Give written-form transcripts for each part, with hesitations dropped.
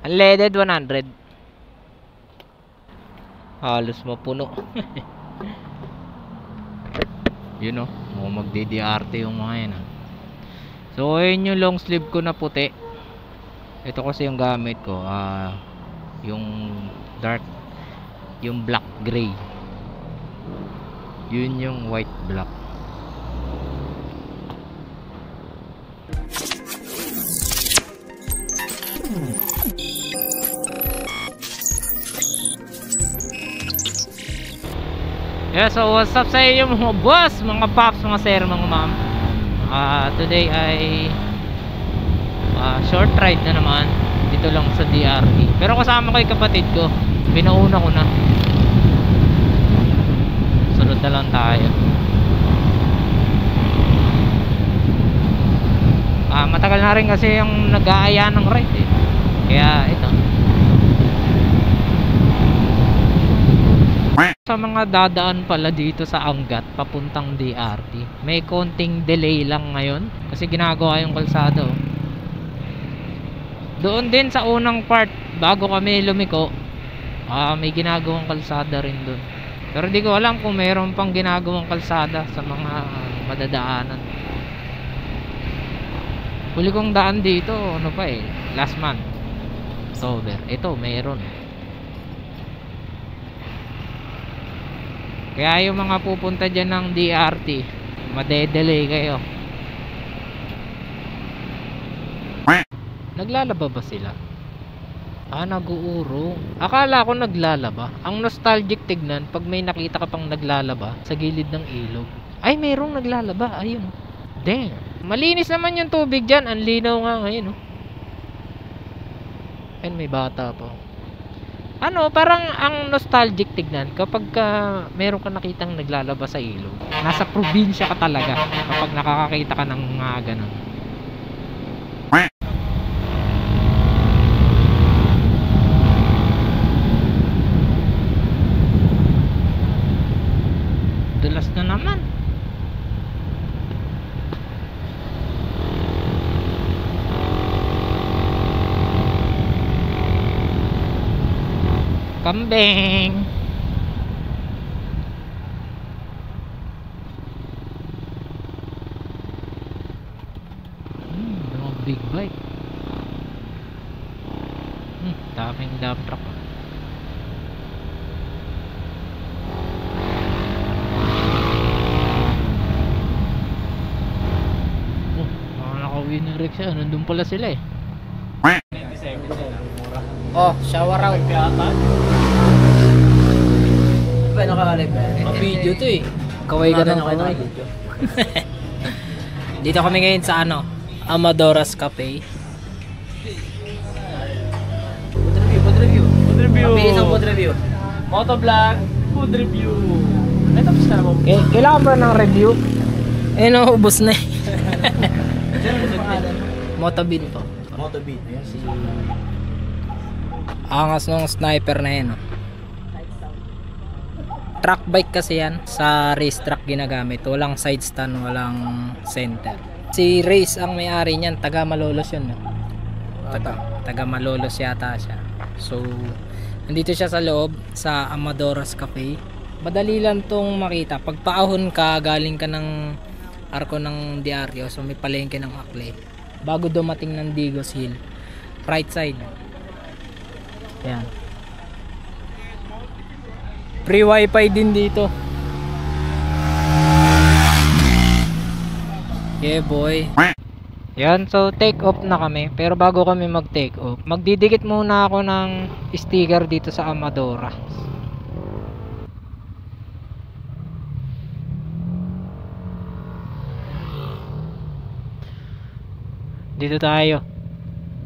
Unleaded 100. Halos mapuno. Yun o. Magdi-DRT yung mga yan. So ayun yung long sleeve ko na puti. Ito kasi yung gamit ko. Yung dark. Yung black gray. Yun yung white black. Yeah, so what's up sa inyo mga boss, mga pops, mga sir, mga ma'am. Today ay short ride na naman dito lang sa DRT. Pero kasama ko yung kapatid ko. Pinauna ko na. Sunod na lang tayo. Matagal na rin kasi yung nag-aaya ng ride eh. Kaya ito. Sa mga dadaan pala dito sa Angat papuntang DRT, may konting delay lang ngayon kasi ginagawa yung kalsada. Doon din sa unang part bago kami lumiko, may ginagawang kalsada rin doon. Pero di ko alam kung mayroon pang ginagawang kalsada sa mga madadaanan. Huli kong daan dito, ano pa eh, last month, October. Ito, mayroon. Kaya yung mga pupunta dyan ng DRT, madedelay kayo. Naglalaba ba sila? Nag-uuro. Akala ko naglalaba. Ang nostalgic tignan pag may nakita ka pang naglalaba sa gilid ng ilog. Ay, mayroong naglalaba. Ayun. Damn. Malinis naman yung tubig dyan. Ang linaw nga ngayon. Ayun, may bata pa. Parang ang nostalgic tignan kapag meron ka nakitang naglalaba sa ilog. Nasa probinsya ka talaga kapag nakakakita ka ng mga ganun. Dulas na naman. Kambing. Mga big bike. Daming dump truck. Mga nakawin ng rickshaw. Nandun pala sila eh. Shower out. Ba naka-live ba? Video to eh. Kaway ka ng kaway. Dito kami ngayon sa Amadoras Cafe. Food review. Mabilis ang food review. Motovlog, food review. Ay, tapos na mo. Kailangan ba ng review? Ubos na eh. Motobin po. Motobin. Ayan si... Angas nung sniper na yun. Track bike kasi yan. Sa race track ginagamit. Walang side stand, walang center. Si Race ang may-ari niyan. Taga Malolos yun. Taga Malolos yata siya. So, nandito siya sa loob sa Amadoras Cafe. Madali lang tong makita. Pag paahon ka, galing ka ng arko ng Diaryo. So, may palengke ng Akle. Bago dumating ng Digos Hill. Right side. Ayan. Free wifi din dito. Yeah boy. Yan, so take off na kami. Pero bago kami mag take off, magdidikit muna ako ng sticker dito sa Amadora. Dito tayo.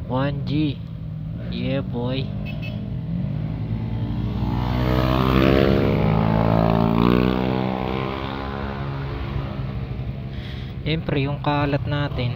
1G. Yeah boy. Siyempre yung kalat natin.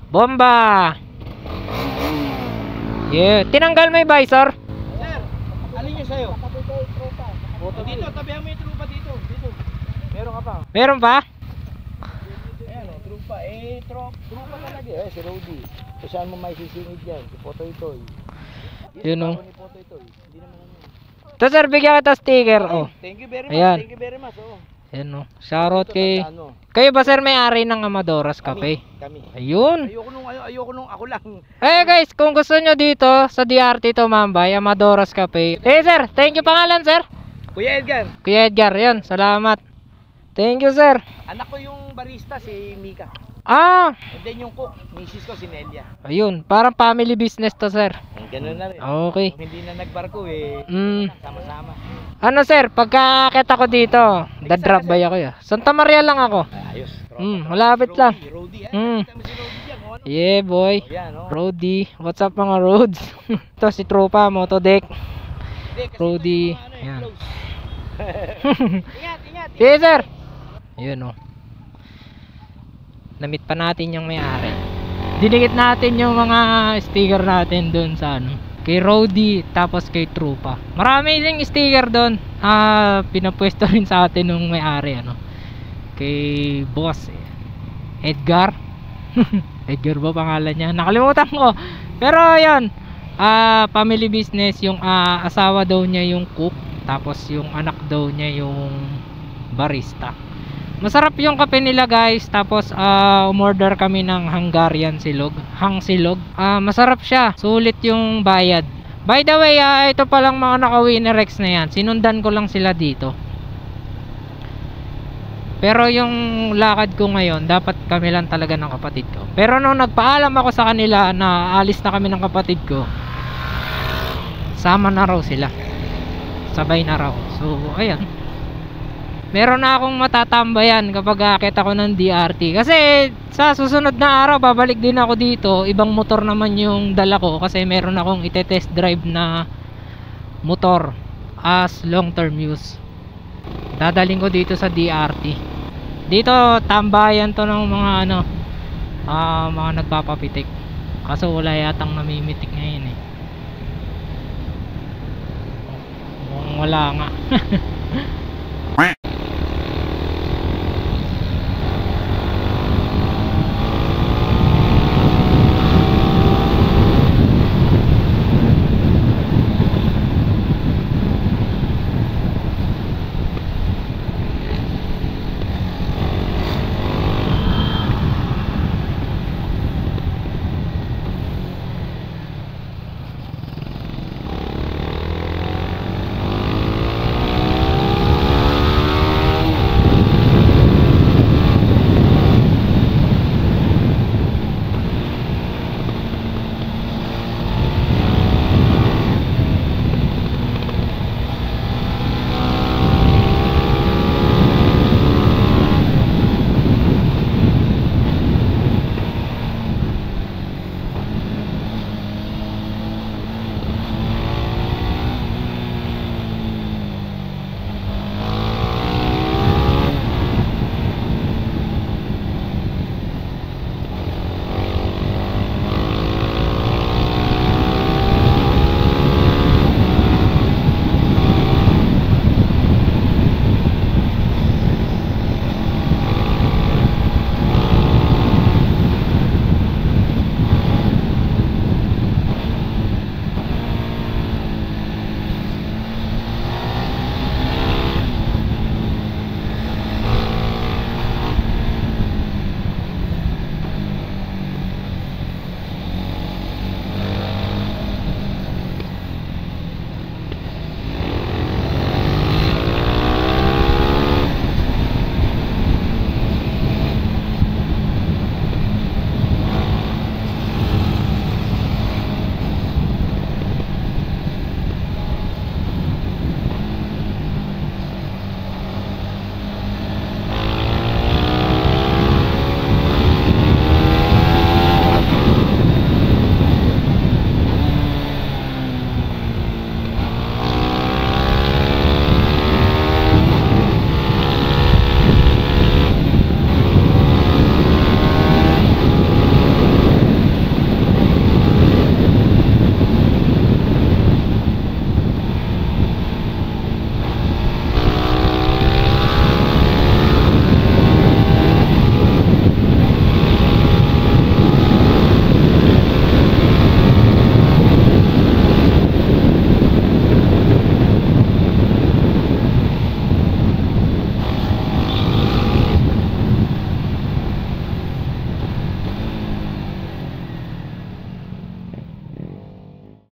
Bomba! Yeah, tinanggal mo yung visor? Sir, alin nyo sa'yo? Dito, tabihan mo yung trupa dito. Meron ka pa? Meron pa? Ayan o, trupa. tropa. Tropa talaga eh. Si Rody. So saan mo may sisingid yan? Si Potoy Toy. Yun o. Ni Potoy Toy. Hindi naman yan. Ito sir, bigyan kita sticker. Oh. Thank you very much. Ayan. Thank you very much. Oh. Ayan o. Shoutout Ito, kay... tandaan mo. Kayo ba sir may-ari ng Amadoras Cafe? Kami. Ayun. Ayoko nung ako lang. Eh guys, kung gusto nyo dito sa DRT Tumambay, Amadoras Cafe. Eh sir, thank you pangalan sir. Kuya Edgar. Kuya Edgar, yun. Salamat. Thank you sir. Anak ko yung barista si Mika. Ah, And then yung cook, misis ko si Nelia. ayun. Parang family business to sir. Ganun na rin. Okay. Kung hindi na nagbarko eh. Sama-sama. Ano sir, pagkakita ko dito, dadrop by ako ya. Santa Maria lang ako. Ayos. Malapit lang. Rody. Mm. Nakita mo si Rody dyan. Oh, ano? Yeah boy. Yan, oh. Rody, what's up mga roads? Ito si Tropa, Motodeck. Hindi, kasi Rody. ito yung mga ano, Yan. close. Ingat. Sige sir. Ayun oh. Namit pa natin yung may-ari. Dinikit natin yung mga sticker natin doon sa ano, kay Rody tapos kay Tropa. Marami ding sticker doon. Pinapwesto rin sa atin nung may-ari ano. Kay boss Edgar. Edgar ba pangalan niya? Nakalimutan ko. Pero ayun, family business. Yung asawa daw niya yung cook, tapos yung anak daw niya yung barista. Masarap yung kape nila guys. Tapos umorder kami ng Hungarian silog, silog. Masarap siya, sulit yung bayad. By the way, ito palang mga naka-Winnerex na yan, sinundan ko lang sila dito. Pero yung lakad ko ngayon, dapat kami lang talaga ng kapatid ko. Pero nung nagpaalam ako sa kanila na alis na kami ng kapatid ko, sama na raw sila, sabay na raw. So ayan, meron na akong matatambayan kapag akit ako ng DRT. Kasi sa susunod na araw babalik din ako dito. Ibang motor naman yung dala ko, kasi meron akong ite-test drive na motor as long term use. Dadaling ko dito sa DRT. Dito tambayan to ng mga ano, mga nagpapapitik. Kaso wala yatang namimitik ngayon eh. Wala nga.